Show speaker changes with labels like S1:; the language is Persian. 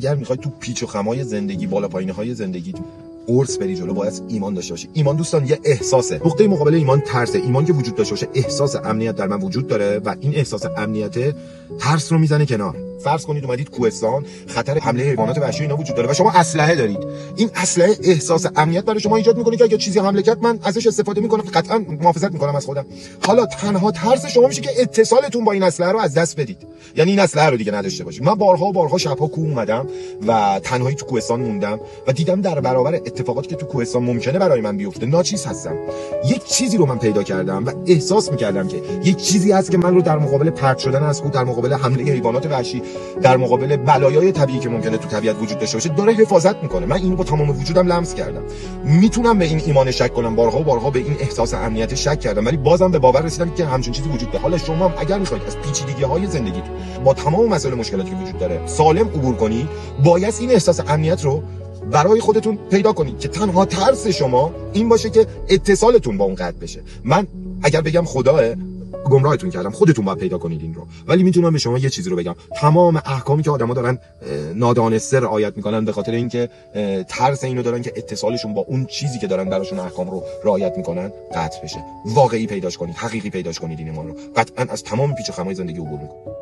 S1: اگر میخوای تو پیچ و خمای زندگی، بالا پایین‌های زندگی قرص بری جلو، باید ایمان داشته باشی. ایمان دوستان یه احساسه. نقطه مقابل ایمان ترسه. ایمان که وجود داشته باشه، احساس امنیت در من وجود داره و این احساس امنیت ترس رو میزنه کنار. فرض کنید اومدید کوهستان، خطر حمله حیوانات وحشی اینا وجود داره و شما اسلحه دارید. این اسلحه احساس امنیت برای شما ایجاد میکنه که اگه چیزی حمله کرد من ازش استفاده میکنم، قطعا محافظت میکنم از خودم. حالا تنها ترس شما میشه که اتصالتون با این اسلحه رو از دست بدید، یعنی این اسلحه رو دیگه نداشته باشید. من بارها شبها کوه اومدم و تنهایی تو کوهستان موندم و دیدم در برابر اتفاقاتی که تو کوهستان ممکنه برای من بیفته ناچیز هستم. یک چیزی رو من پیدا کردم و احساس میکردم که یک چیزی هست که من رو در مقابل پرت شدن از کوه، در مقابل حمله حیوانات وحشی، در مقابل بلایای طبیعی که ممکنه تو طبیعت وجود داشته باشه داره حفاظت میکنه. من اینو با تمام وجودم لمس کردم. میتونم به این ایمان شک کنم، بارها به این احساس امنیت شک کردم، ولی بازم به باور رسیدم که همچین چیزی وجود داره. حالا شما هم اگر میخواید از پیچیدگی‌های زندگیتون با تمام مسائل مشکلاتی که وجود داره سالم عبور کنید، باید این احساس امنیت رو برای خودتون پیدا کنید که تنها ترس شما این باشه که اتصالتون با اون قطع بشه. من اگر بگم خداه، گمراهتون کردم، خودتون باید پیدا کنید این رو. ولی میتونم به شما یه چیزی رو بگم، تمام احکامی که آدما دارن نادانسته رعایت میکنن به خاطر اینکه ترس اینو دارن که اتصالشون با اون چیزی که دارن براشون احکام رو رعایت میکنن قطع بشه. واقعی پیداش کنید، حقیقی پیداش کنید این ایمان رو، قطعا از تمام پیچ و خمای زندگی عبور میکنید.